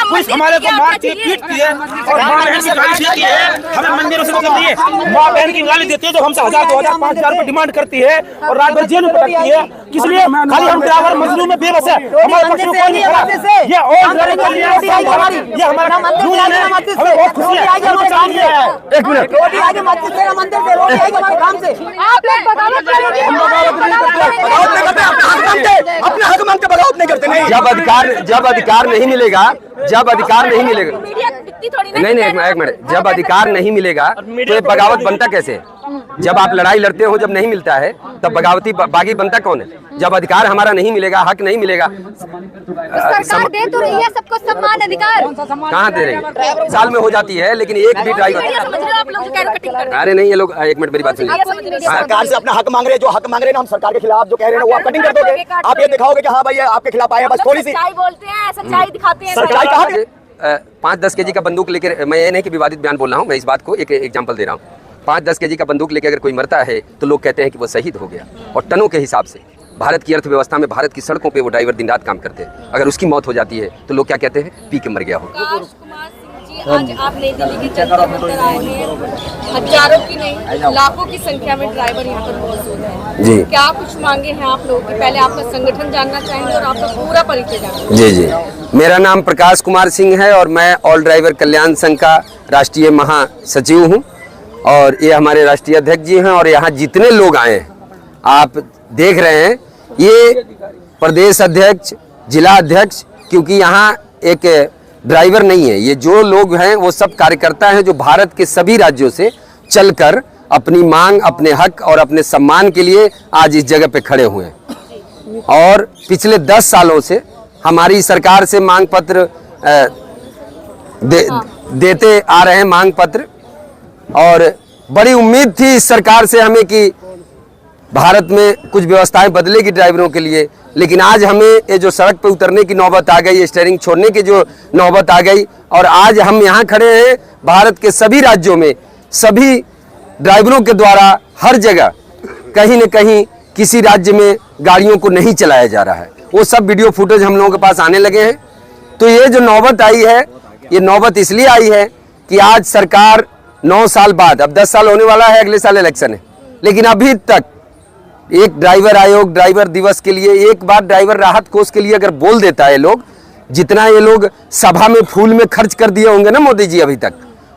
Police हमारे को मारती है, पीटती है और माँ बहन की गाली देती है। हमें मंदिरों से मतलब नहीं है, माँ बहन की गाली देती है जो हमसे 1000, 2000, 5000 रुपए डिमांड करती है और रात भर जेल में पटकती है। किस लिए? खाली हम ड्राइवर मजलूम में बेबस है, हमारे पक्ष में कोई नहीं खड़ा। ये और ये हमारा यूनियन है, हमें बहुत खुशी है। एक मिनट, रोटी आगे मस्जिद से, मंदिर से, रोटी आगे हमारे काम से। आप लोग बगावत करोगे, अपने हक मांगते बगावत नहीं करते। नहीं, जब अधिकार नहीं मिलेगा, नहीं एक मिनट, जब अधिकार नहीं मिलेगा तो ये बगावत बनता कैसे? जब आप लड़ाई लड़ते हो, जब नहीं मिलता है तब बगावती बागी बनता कौन है? जब अधिकार हमारा नहीं मिलेगा, हक नहीं मिलेगा। सरकार दे तो रही है सबको सम्मान अधिकार, कहाँ दे रही है? साल में हो जाती है, लेकिन एक भी ड्राइवर, अरे नहीं, ये लोग एक मिनट मेरी बात सुनिए। सरकार से अपना हक मांग रहे हैं, जो हक मांग रहे हैं ना, हम सरकार के खिलाफ जो कह रहे हैं वो आप कटिंग कर दोगे। आप ये दिखाओगे कि हाँ भाई आपके खिलाफ आए, बस थोड़ी सी बोलते हैं, सच्चाई दिखाते हैं। सच्चाई कहाँ? 5-10 केजी का बंदूक लेकर, मैं ये नहीं कि विवादित बयान बोल रहा हूँ, मैं इस बात को एक एग्जांपल दे रहा हूँ। 5-10 केजी का बंदूक लेकर अगर कोई मरता है तो लोग कहते हैं कि वो शहीद हो गया, और टनों के हिसाब से भारत की अर्थव्यवस्था में, भारत की सड़कों पे वो ड्राइवर दिन रात काम करते हैं, अगर उसकी मौत हो जाती है तो लोग क्या कहते हैं? पी के मर गया हो। आज आप नई दिल्ली की जनता मंदिर आए हैं, हजारों की नहीं लाखों की संख्या में ड्राइवर यहाँ पर मौजूद हैं जी। क्या कुछ मांगे हैं आप लोगों की? पहले आपका संगठन जानना चाहेंगे और आपका पूरा परिचय जानना। जी, मेरा नाम प्रकाश कुमार सिंह है और मैं ऑल ड्राइवर कल्याण संघ का राष्ट्रीय महासचिव हूँ, और ये हमारे राष्ट्रीय अध्यक्ष जी हैं। और यहाँ जितने लोग आए हैं आप देख रहे हैं, ये प्रदेश अध्यक्ष, जिला अध्यक्ष, क्योंकि यहाँ एक ड्राइवर नहीं है, ये जो लोग हैं वो सब कार्यकर्ता हैं जो भारत के सभी राज्यों से चलकर अपनी मांग, अपने हक और अपने सम्मान के लिए आज इस जगह पे खड़े हुए हैं। और पिछले 10 सालों से हमारी सरकार से मांग पत्र देते आ रहे हैं, मांग पत्र, और बड़ी उम्मीद थी इस सरकार से हमें कि भारत में कुछ व्यवस्थाएं बदलेगी ड्राइवरों के लिए। लेकिन आज हमें ये जो सड़क पे उतरने की नौबत आ गई, स्टीयरिंग छोड़ने की जो नौबत आ गई, और आज हम यहाँ खड़े हैं भारत के सभी राज्यों में सभी ड्राइवरों के द्वारा हर जगह कहीं न कहीं किसी राज्य में गाड़ियों को नहीं चलाया जा रहा है, वो सब वीडियो फुटेज हम लोगों के पास आने लगे हैं। तो ये जो नौबत आई है, ये नौबत इसलिए आई है कि आज सरकार 9 साल बाद, अब 10 साल होने वाला है, अगले साल इलेक्शन है, लेकिन अभी तक एक ड्राइवर आयोग ड्राइवर दिवस के लिए, एक बार ड्राइवर राहत कोष के लिए अगर बोल देता है लोग, जितना ये लोग सभा में फूल में खर्च कर दिए होंगे ना मोदी जी अभी तक,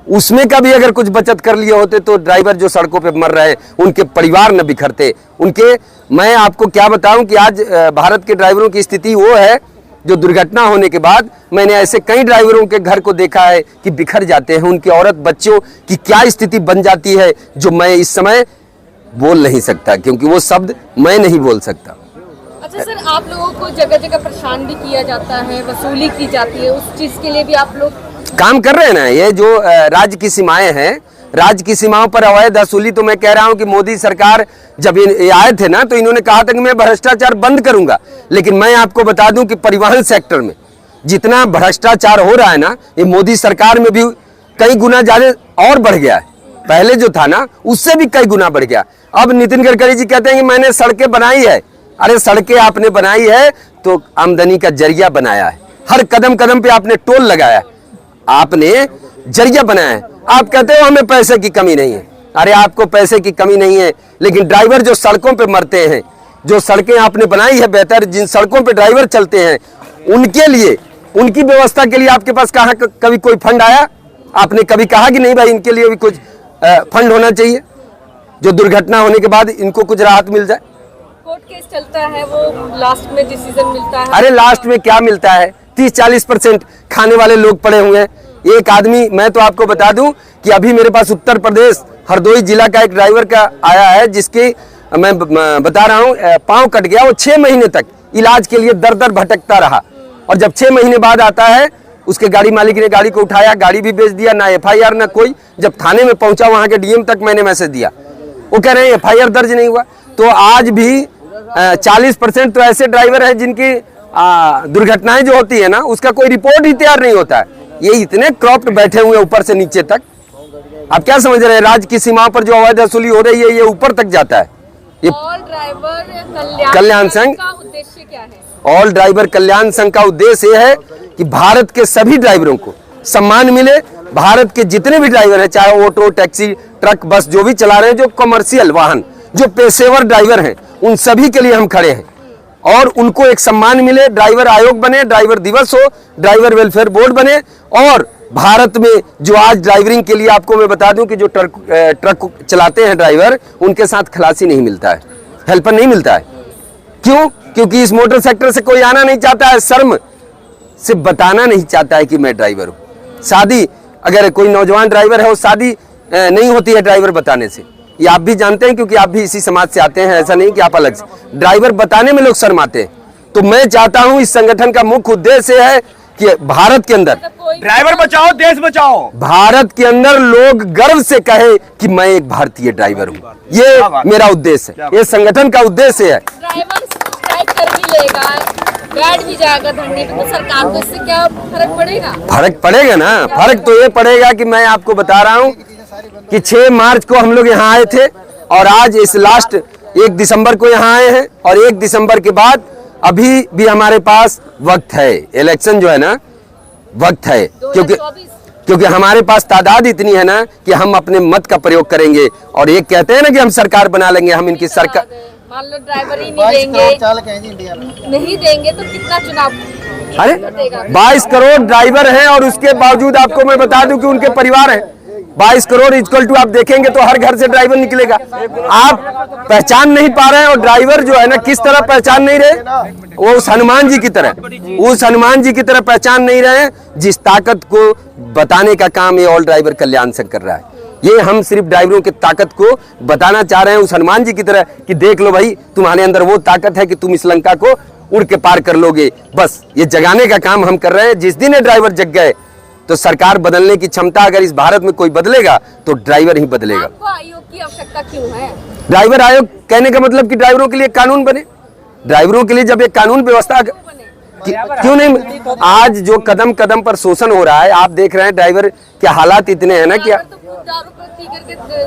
उसमें का भी अगर कुछ बचत कर लिए होते तो ड्राइवर जो सड़कों पे मर रहे हैं उनके परिवार न बिखरते उनके। मैं आपको क्या बताऊं कि आज भारत के ड्राइवरों की स्थिति वो है जो दुर्घटना होने के बाद मैंने ऐसे कई ड्राइवरों के घर को देखा है कि बिखर जाते हैं, उनके औरत बच्चों की क्या स्थिति बन जाती है जो मैं इस समय बोल नहीं सकता, क्योंकि वो शब्द मैं नहीं बोल सकता। अच्छा सर, आप लोगों को जगह जगह परेशान भी किया जाता है, वसूली की जाती है, उस चीज के लिए भी आप लोग काम कर रहे हैं ना। ये जो राज्य की सीमाएं हैं, राज्य की सीमाओं पर अवैध वसूली, तो मैं कह रहा हूं कि मोदी सरकार जब ये आए थे ना तो इन्होंने कहा था कि मैं भ्रष्टाचार बंद करूंगा, लेकिन मैं आपको बता दूं कि परिवहन सेक्टर में जितना भ्रष्टाचार हो रहा है ना, ये मोदी सरकार में भी कई गुना ज्यादा और बढ़ गया है। पहले जो था ना उससे भी कई गुना बढ़ गया। अब नितिन गडकरी जी कहते हैं कि मैंने सड़कें बनाई है। अरे सड़कें आपने बनाई है तो आमदनी का जरिया बनाया है, हर कदम कदम पे आपने टोल लगाया है, आपने जरिया बनाया है। आप कहते हो हमें पैसे की कमी नहीं है, अरे आपको पैसे की कमी नहीं है, लेकिन ड्राइवर जो सड़कों पे मरते हैं, जो सड़कें आपने बनाई है बेहतर, जिन सड़कों पे ड्राइवर चलते हैं, उनके लिए, उनकी व्यवस्था के लिए आपके पास कहाँ कभी कोई फंड आया? आपने कभी कहा कि नहीं भाई इनके लिए भी कुछ फंड होना चाहिए जो दुर्घटना होने के बाद इनको कुछ राहत मिल जाए? कोर्ट केस चलता है, वो लास्ट में डिसीजन मिलता है। अरे लास्ट में क्या मिलता है? 30-40% खाने वाले लोग पड़े हुए हैं। एक आदमी, मैं तो आपको बता दूं कि अभी मेरे पास उत्तर प्रदेश हरदोई जिला का एक ड्राइवर का आया है, जिसके मैं बता रहा हूँ पाँव कट गया, वो 6 महीने तक इलाज के लिए दर दर भटकता रहा, और जब 6 महीने बाद आता है उसके गाड़ी मालिक ने गाड़ी को उठाया, गाड़ी भी बेच दिया, ना FIR ना कोई। जब थाने में पहुंचा वहां के DM तक मैंने मैसेज दिया, वो कह रहे हैं FIR दर्ज नहीं हुआ। तो आज भी 40% तो ऐसे ड्राइवर हैं जिनकी दुर्घटनाएं जो होती है ना उसका कोई रिपोर्ट ही तैयार नहीं होता है। ये इतने क्रॉप्ड बैठे हुए ऊपर से नीचे तक। आप क्या समझ रहे हैं? राज्य की सीमाओं पर जो अवैध वसूली हो रही है ये ऊपर तक जाता है। ये ऑल ड्राइवर कल्याण संघ का उद्देश्य क्या है? ऑल ड्राइवर कल्याण संघ का उद्देश्य ये है कि भारत के सभी ड्राइवरों को सम्मान मिले। भारत के जितने भी ड्राइवर हैं, चाहे ऑटो, टैक्सी, ट्रक, बस जो भी चला रहे हैं, जो कमर्शियल वाहन, जो पेशेवर ड्राइवर हैं, उन सभी के लिए हम खड़े हैं और उनको एक सम्मान मिले। ड्राइवर आयोग बने, ड्राइवर दिवस हो, ड्राइवर वेलफेयर बोर्ड बने और भारत में जो आज ड्राइवरिंग के लिए आपको मैं बता दूं कि जो ट्रक चलाते हैं ड्राइवर, उनके साथ खलासी नहीं मिलता है, हेल्पर नहीं मिलता है। क्यों? क्योंकि इस मोटर सेक्टर से कोई आना नहीं चाहता है, शर्म से बताना नहीं चाहता है कि मैं ड्राइवर हूं। शादी अगर कोई नौजवान ड्राइवर है, वो शादी नहीं होती है ड्राइवर बताने से, ये आप भी जानते हैं क्योंकि आप भी इसी समाज से आते हैं, ऐसा नहीं कि आप अलग से। ड्राइवर बताने में लोग शर्माते हैं। तो मैं चाहता हूं, इस संगठन का मुख्य उद्देश्य है कि भारत के अंदर ड्राइवर बचाओ, देश बचाओ। भारत के अंदर लोग गर्व से कहे कि मैं एक भारतीय ड्राइवर हूं। ये मेरा उद्देश्य है, ये संगठन का उद्देश्य है। ड्राइवर स्ट्राइक कर भी लेगा, बैठ भी जाएगा धरने पे, तो सरकार को इससे क्या फर्क पड़ेगा? फर्क पड़ेगा ना। फर्क तो ये पड़ेगा कि मैं आपको बता रहा हूं कि 6 मार्च को हम लोग यहाँ आए थे और आज इस लास्ट 1 दिसंबर को यहाँ आए हैं और 1 दिसंबर के बाद अभी भी हमारे पास वक्त है। इलेक्शन जो है ना, वक्त है, क्योंकि हमारे पास तादाद इतनी है ना कि हम अपने मत का प्रयोग करेंगे। और ये कहते हैं ना कि हम सरकार बना लेंगे, हम इनकी सरकार, मान लो ड्राइवर ही नहीं देंगे तो कितना चुनाव? अरे 22 करोड़ ड्राइवर हैं और उसके बावजूद आपको मैं बता दूं कि उनके परिवार हैं। 22 करोड़ इक्वल टू आप देखेंगे तो हर घर से ड्राइवर निकलेगा। आप पहचान नहीं पा रहे हैं और ड्राइवर जो है ना किस तरह पहचान नहीं रहे, वो उस हनुमान जी की तरह पहचान नहीं रहे हैं जिस ताकत को बताने का काम ये ऑल ड्राइवर कल्याण संघ कर रहा है। ये हम सिर्फ ड्राइवरों की ताकत को बताना चाह रहे हैं उस हनुमान जी की तरह कि देख लो भाई, तुम्हारे अंदर वो ताकत है कि तुम इस लंका को उड़ के पार कर लोगे। बस ये जगाने का काम हम कर रहे हैं। जिस दिन ये ड्राइवर जग गए तो सरकार बदलने की क्षमता, अगर इस भारत में कोई बदलेगा तो ड्राइवर ही बदलेगा। आपको आयोग की आवश्यकता क्यों है? ड्राइवर आयोग कहने का मतलब कि ड्राइवरों के लिए कानून बने। ड्राइवरों के लिए जब एक कानून व्यवस्था क्यों नहीं? आज जो कदम कदम पर शोषण हो रहा है, आप देख रहे हैं ड्राइवर के हालात इतने हैं ना कि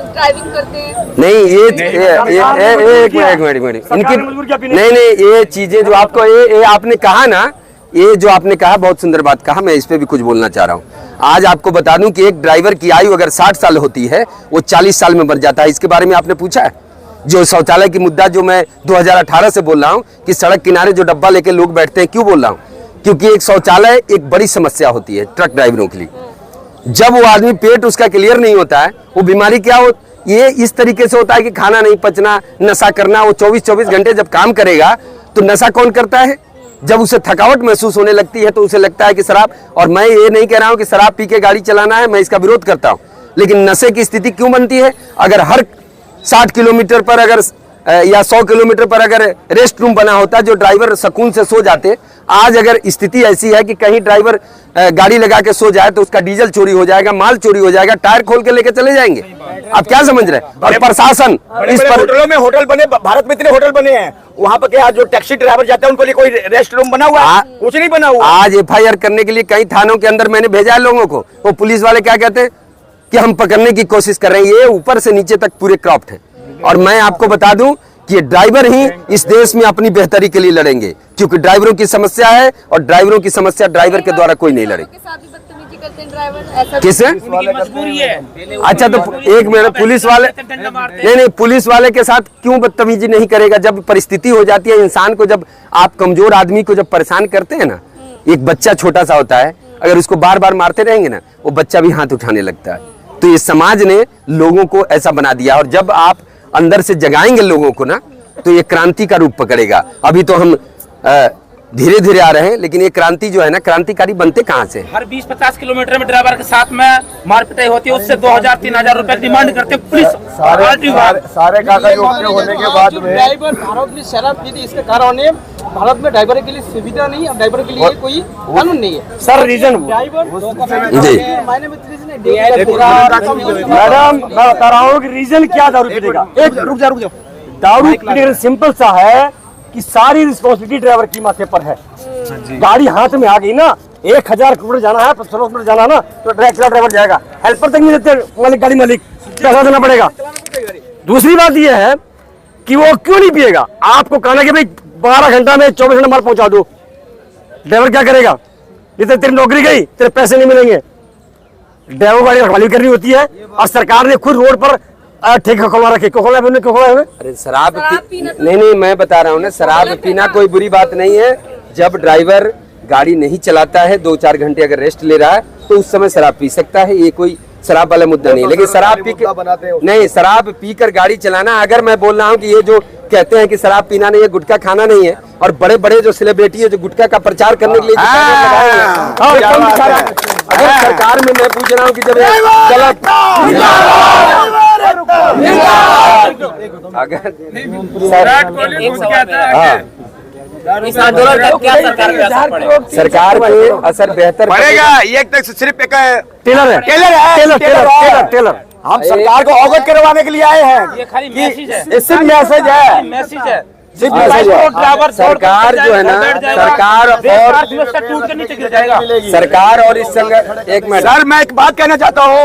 ड्राइविंग करते हैं। नहीं, एक मिनट इनकी नहीं, ये चीजें जो आपको ये आपने कहा ना, ये जो आपने कहा बहुत सुंदर बात कहा, मैं इस पे भी कुछ बोलना चाह रहा हूँ। आज आपको बता दूं कि एक ड्राइवर की आयु अगर 60 साल होती है, वो 40 साल में मर जाता है। इसके बारे में आपने पूछा है? जो शौचालय की मुद्दा जो मैं 2018 से बोल रहा हूँ कि सड़क किनारे जो डब्बा लेके लोग बैठते हैं, क्यों बोल रहा हूँ? क्योंकि एक शौचालय एक बड़ी समस्या होती है ट्रक ड्राइवरों के लिए। जब वो आदमी पेट उसका क्लियर नहीं होता है, वो बीमारी क्या हो, ये इस तरीके से होता है कि खाना नहीं पचना, नशा करना। वो 24 घंटे जब काम करेगा तो नशा कौन करता है? जब उसे थकावट महसूस होने लगती है तो उसे लगता है कि शराब, और मैं ये नहीं कह रहा हूं कि शराब पी के गाड़ी चलाना है, मैं इसका विरोध करता हूं, लेकिन नशे की स्थिति क्यों बनती है? अगर हर 60 किलोमीटर पर अगर या 100 किलोमीटर पर अगर रेस्ट रूम बना होता जो ड्राइवर सुकून से सो जाते, आज अगर स्थिति ऐसी है कि कहीं ड्राइवर गाड़ी लगा के सो जाए तो उसका डीजल चोरी हो जाएगा, माल चोरी हो जाएगा, टायर खोल के लेके चले जाएंगे। आप क्या समझ रहे हैं? और प्रशासन इस पर होटलों में होटल बने, भारत में इतने होटल बने हैं, वहाँ पर क्या जो टैक्सी ड्राइवर जाते हैं उनको लिए कोई रेस्ट रूम बना हुआ है? कुछ नहीं बना हुआ। आज FIR करने के लिए कई थानों के अंदर मैंने भेजा है लोगों को, वो पुलिस वाले क्या कहते हैं कि हम पकड़ने की कोशिश कर रहे हैं। ये ऊपर से नीचे तक पूरे क्रॉप्ड है। और मैं आपको बता दूं कि ड्राइवर ही इस देश में अपनी बेहतरी के लिए लड़ेंगे, क्योंकि ड्राइवरों की समस्या है और ड्राइवरों की समस्या ड्राइवर के द्वारा कोई नहीं लड़ेगा। किसे? मजबूरी है। अच्छा, तो एक मिनट, पुलिस वाले नहीं, पुलिस वाले के साथ क्यों बदतमीजी नहीं करेगा? जब परिस्थिति हो जाती है इंसान को, जब आप कमजोर आदमी को जब परेशान करते हैं ना, एक बच्चा छोटा सा होता है, अगर उसको बार बार मारते रहेंगे ना, वो बच्चा भी हाथ उठाने लगता है। तो ये समाज ने लोगों को ऐसा बना दिया, और जब आप अंदर से जगाएंगे लोगों को ना, तो ये क्रांति का रूप पकड़ेगा। अभी तो हम धीरे धीरे आ रहे हैं, लेकिन ये क्रांति जो है ना, क्रांतिकारी बनते कहाँ से? हर 20-50 किलोमीटर में ड्राइवर के साथ में मारपीटाई होती है, उससे 2000-3000 रुपए डिमांड करते पुलिस। सारे कागज ओके होने के बाद में ड्राइवर भारत में शराब पीती, इसके कारण भारत में ड्राइवर के लिए सुविधा नहीं, ड्राइवर के लिए कोई कानून नहीं है। सर रीजन मैडम मैं बता रहा हूँ कि रीजन क्या दारू पीने का। एक रुक जाओ, दारू पीने का सिंपल सा है कि सारी रिस्पॉन्सिबिलिटी ड्राइवर की माथे पर है। गाड़ी हाथ में आ गई ना, 1000 किलोमीटर जाना है, 1500 किलोमीटर जाना है ना, तो ड्राइवर जाएगा, हेल्पर तक नहीं देते मालिक, गाड़ी मालिक पैसा देना पड़ेगा। दूसरी बात यह है कि वो क्यों नहीं पिएगा? आपको कहना कि भाई 12 घंटा में 24 घंटा माल पहुंचा दो, ड्राइवर क्या करेगा? नहीं तो तेरी नौकरी गई, तेरे पैसे नहीं मिलेंगे। ड्राइवर गाड़ी रखवाली करनी होती है और सरकार ने खुद रोड पर ठेका खोला रखे। क्यों खोला है? क्यों खोला है? अरे शराब नहीं, मैं बता रहा हूँ ना, शराब पीना कोई बुरी बात नहीं है। जब ड्राइवर गाड़ी नहीं चलाता है, 2-4 घंटे अगर रेस्ट ले रहा है तो उस समय शराब पी सकता है, ये कोई शराब वाला मुद्दा नहीं। लेकिन शराब पी नहीं, शराब पीकर गाड़ी चलाना, अगर मैं बोल रहा हूँ कि ये जो कहते हैं कि शराब पीना नहीं है, गुटखा खाना नहीं है, और बड़े बड़े जो सेलिब्रिटी है जो गुटखा का प्रचार करने के लिए अगर सरकार में मैं पूछ रहा हूँ कि जब इस आंदोलन का क्या सरकार पे असर पड़ेगा? सरकार पे असर बेहतर पड़ेगा। ये तक सिर्फ एक टेलर है, टेलर। हम सरकार को अवगत करवाने के लिए आए हैं। ये खाली मैसेज है, ये सिर्फ मैसेज है, मैसेज है। सरकार जो है ना, सरकार और टूट कर नीचे गिर जाएगा। सरकार और इस संगठन, एक मिनट सर मैं एक बात कहना चाहता हूँ,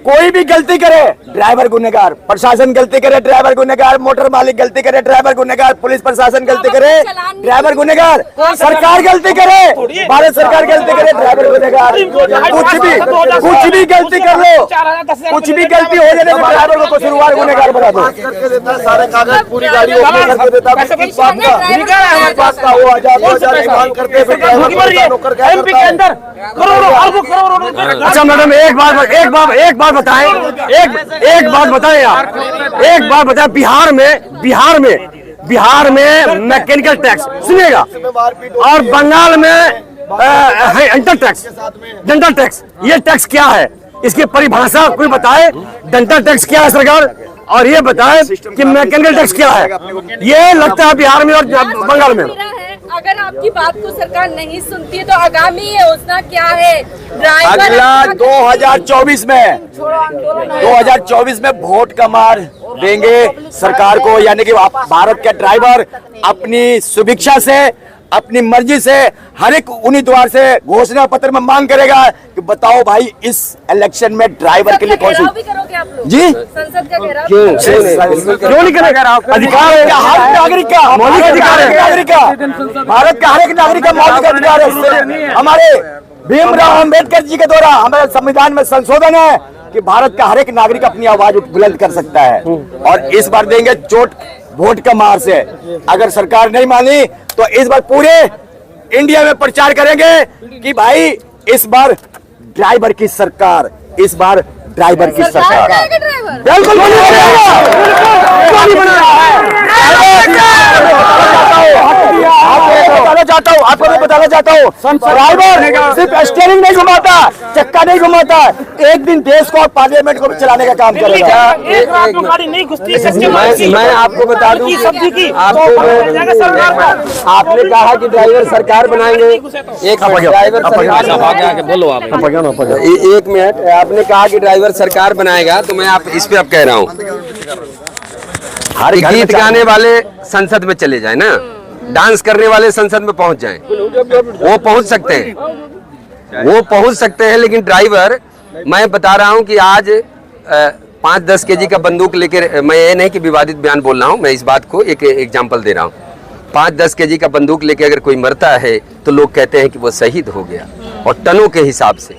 कोई भी गलती करे ड्राइवर गुनहगार, प्रशासन गलती करे ड्राइवर गुनहगार, मोटर मालिक गलती करे ड्राइवर गुनहगार, पुलिस प्रशासन गलती करे ड्राइवर गुनहगार, सरकार गलती करे, भारत सरकार गलती करे ड्राइवर गुनहगार। कुछ भी गलती कर लो, कुछ भी गलती हो जाने पर ड्राइवर को कसूरवार गुनहगार बना दो। सारे कागज पूरी गाड़ी एमपी के अंदर करोड़ों अरबों करोड़ों। अच्छा मैडम, एक बात बताएं यार, एक बात बताएं। बिहार में मैकेनिकल टैक्स सुनिएगा, और बंगाल में डेंटल टैक्स। ये टैक्स क्या है, इसकी परिभाषा कोई बताए। डेंटल टैक्स क्या है सरकार, और ये बताए कि मैकेनिकल टैक्स क्या है। ये लगता है बिहार में और बंगाल में। अगर आपकी बात को सरकार नहीं सुनती है तो आगामी योजना क्या है? अगला 2024 में वोट का मार देंगे सरकार को, यानी कि भारत के ड्राइवर अपनी सुभिक्षा से, अपनी मर्जी से, हर एक उम्मीदवार से घोषणा पत्र में मांग करेगा कि बताओ भाई इस इलेक्शन में ड्राइवर के लिए कौन सी जी संसद का घेराव क्यों नहीं करेगा? अधिकार है, हर नागरिक का मौलिक अधिकार है, नागरिक का, भारत का हर एक नागरिक का मौलिक अधिकार है। हमारे भीमराव अंबेडकर जी के द्वारा हमारे संविधान में संशोधन है कि भारत का हर एक नागरिक अपनी आवाज बुलंद कर सकता है, और इस बार देंगे चोट वोट का मार से। अगर सरकार नहीं मानी तो इस बार पूरे इंडिया में प्रचार करेंगे कि भाई इस बार ड्राइवर की सरकार, इस बार ड्राइवर की सरकार। बिल्कुल आपको मैं बताना चाहता हूँ ड्राइवर सिर्फ स्टीयरिंग नहीं घुमाता, चक्का नहीं घुमाता, एक दिन देश को और पार्लियामेंट को भी चलाने का काम करेगा। एक रात में गाड़ी नहीं घुसती सब्जी। मैं आपको बता दूं, सब्जी की आपने कहा कि ड्राइवर सरकार बनाएंगे। एक ड्राइवर सरकार, बोलो आप। एक मिनट, आपने कहा कि ड्राइवर सरकार बनाएगा, तो मैं आप इस पे अब कह रहा हूँ, गीत गाने वाले संसद में चले जाए ना, डांस करने वाले संसद में पहुंच जाएं, वो पहुंच सकते हैं, लेकिन ड्राइवर, मैं बता रहा हूं कि आज 5-10 केजी का बंदूक लेकर, मैं ये नहीं कि विवादित बयान बोल रहा हूं, मैं इस बात को एक एग्जांपल दे रहा हूं। 5-10 केजी का बंदूक लेके अगर कोई मरता है तो लोग कहते हैं कि वो शहीद हो गया, और टनों के हिसाब से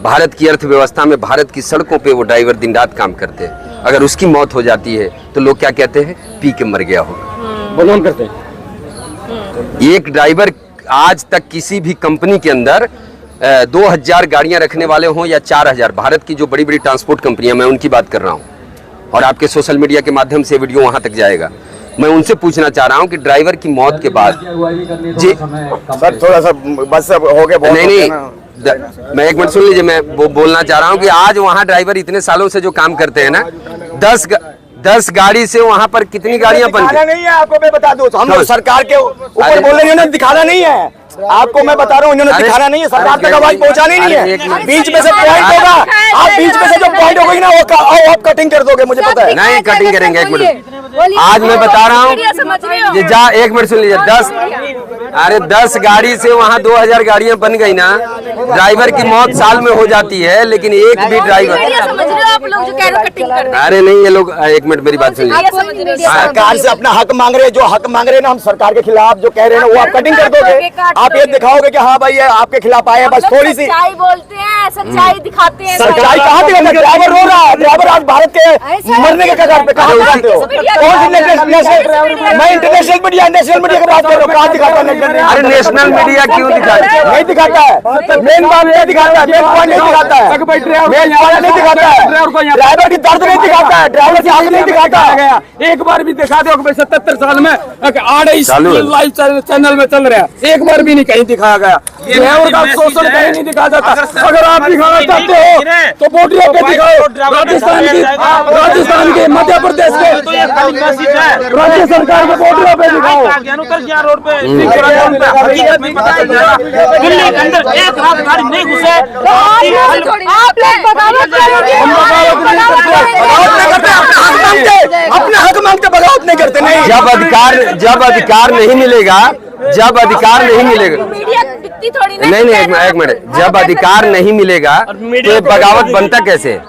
भारत की अर्थव्यवस्था में, भारत की सड़कों पे वो ड्राइवर दिन रात काम करते हैं। अगर उसकी मौत हो जाती है तो लोग क्या कहते हैं, पी के मर गया होगा, बदनाम करते हैं। एक ड्राइवर आज तक किसी भी कंपनी के अंदर 2000 गाड़ियां रखने वाले हों या 4000, भारत की जो बड़ी बड़ी ट्रांसपोर्ट कंपनियां, मैं उनकी बात कर रहा हूं, और आपके सोशल मीडिया के माध्यम से वीडियो वहां तक जाएगा। मैं उनसे पूछना चाह रहा हूं कि ड्राइवर की मौत के बाद जी सर थोड़ा सा बस हो गया, नहीं, मैं एक मिनट सुन लीजिए, मैं वो बोलना चाह रहा हूं कि आज वहां ड्राइवर इतने सालों से जो काम करते हैं ना, 10 गाड़ी से वहां पर कितनी गाड़ियां बनती नहीं है। आपको मैं बता दूं, हम लोग सरकार के ऊपर बोल रहे हैं, दिखाना नहीं है। आपको मैं बता रहा हूँ, इन्होंने दिखाना नहीं है, सरकार तक आवाज पहुंचानी नहीं है। बीच में से पॉइंट होगा, आप बीच में से जो पॉइंट होगी ना, वो आप कटिंग कर दोगे, मुझे पता है। नहीं कटिंग करेंगे, एक मिनट, आज मैं बता रहा हूँ, एक मिनट सुन लीजिए, अरे 10 गाड़ी से वहाँ 2000 गाड़ियाँ बन गई ना। ड्राइवर की मौत साल में हो जाती है, लेकिन एक भी ड्राइवर। समझ रहे हो आप लोग जो कह रहे हो कटिंग कर रहे अरे नहीं, ये लोग एक मिनट मेरी बात सुनिए। सरकार से अपना हक मांग रहे हैं, जो हक मांग रहे हैं ना, हम सरकार के खिलाफ जो कह रहे हैं ना, वो आप कटिंग कर दोगे। आप ये दिखाओगे कि हाँ भाई ये आपके खिलाफ आए हैं, बस थोड़ी सी सच्चाई बोलते हैं, सच्चाई दिखाते हैं। सच्चाई कहाँ दिखाते हैं? ड्राइवर रो रहा है, ड्राइवर आज भारत के मरने के कगार पे, कहाँ दिखाते हो? कौन सी मैं इंटरनेशनल मीडिया, नेशनल मीडिया की बात कर रहा हूँ, कहाँ दिखाता है? अरे नेशनल मीडिया क्यों दिखाता है? नहीं दिखाता है, मेन बात नहीं दिखाता है, मेन पॉइंट नहीं दिखाता है, मेन पॉइंट नहीं दिखाता है, ड्राइवर की दर्द नहीं दिखाता है, ड्राइवर की आग नहीं दिखाता है। एक बार भी दिखा दो कि 77 साल में आड़े लाइव चैनल में चल रहा है, एक बार भी नहीं कहीं दिखाया गया। ड्राइवर का शोषण कहीं नहीं दिखाया जाता। अगर आप दिखाना चाहते हो तो बोटियों पे दिखाओ, राजस्थान के, मध्य प्रदेश के, राज्य सरकार के बोटियों पे दिखाओ। रोड पे हकीकत में पता चल जाएगा। दिल्ली के अंदर एक रात गाड़ी नहीं घुसे। आप लोग बगावत अपने हक मांगते बगावत नहीं करते। नहीं, जब अधिकार नहीं मिलेगा, जब अधिकार नहीं मिलेगा, मीडिया दिखती थोड़ी ना। नहीं एक मिनट, जब अधिकार नहीं मिलेगा तो ये बगावत बनता कैसे?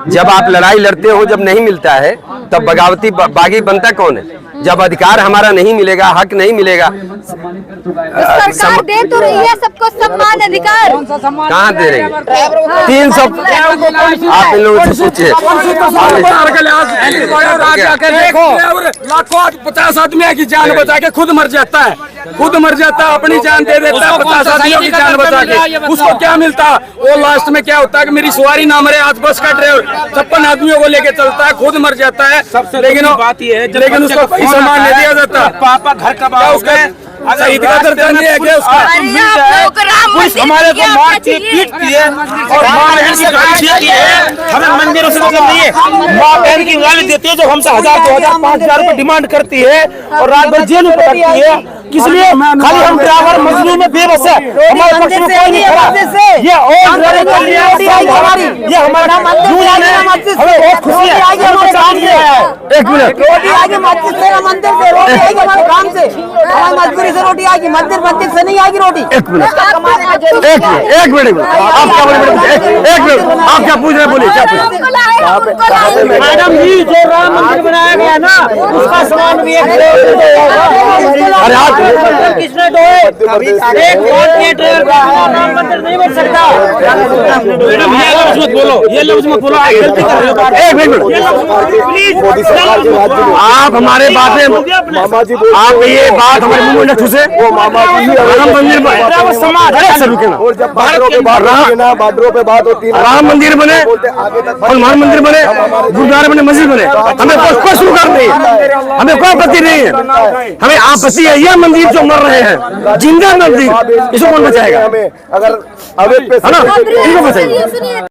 जब आप लड़ाई लड़ते हो, जब नहीं मिलता है तब बगावती बागी बनता कौन है? जब अधिकार हमारा नहीं मिलेगा, हक नहीं मिलेगा। सरकार दे तो रही है सबको सम्मान अधिकार। कहाँ दे रही है? 300। आप इन लोगों से पूछिए। लाखों 50 आदमी की जान बचा के खुद मर जाता है, अपनी जान दे देता है 50 आदमियों की जान बचा के। उसको क्या मिलता है? वो लास्ट में क्या होता है कि मेरी सवारी ना मरे। आज बस का ड्राइवर 56 आदमियों को लेके चलता है, खुद मर जाता है। लेकिन बात ये है, लेकिन उसको कोई सम्मान नहीं दिया जाता। पापा घर का शहीद का दर्जा नहीं है क्या उसका? पुलिस हमारे को मारती है, पीटती है और माँ बहन की गाली देती है। हमें मंदिरों से मतलब नहीं है, माँ बहन की गाली देती है जो हमसे 1000, 2000, 5000 रुपए डिमांड करती है और रात भर जेल में पटकती है। किस लिए? खाली हम ड्राइवर मजलूम में बेबस है, हमारे पक्ष में कोई नहीं खड़ा। ये और ये हमारा हमें बहुत खुशी है। एक मिनट, रोटी आएगी मस्जिद से, मंदिर से रोटी आएगी, हमारे काम से, हमारी मजदूरी से रोटी आएगी, मंदिर से नहीं आएगी रोटी। एक मिनट, आप क्या पूछ रहे? बोलिए क्या पूछ रहे? मैडम जी, जो राम मंदिर बनाया गया ना, उसका सामान भी अरे आप किसने ढोए? एक वोट के ड्राइवर राम मंदिर नहीं बन सकता। मैडम ये लफ्ज मत बोलो, ये लफ्ज मत बोलो, आप गलती कर रहे हो। एक मिनट, आप हमारे बातें, आप ये बात हमारे मुंह में न ठुसे। राम मंदिर और जब बार्डरों पे बात होती है, राम मंदिर बने, हनुमान मंदिर बने, गुरुद्वारा बने, मस्जिद बने, हमें कोई शुरुआत नहीं है, हमें कोई आपत्ति नहीं है। हमें आपत्ति है यह मंदिर जो मर रहे हैं, जिंदा मंदिर, इसको कौन बचाएगा? अगर अवैध पे है ना, इनको बचाएगा।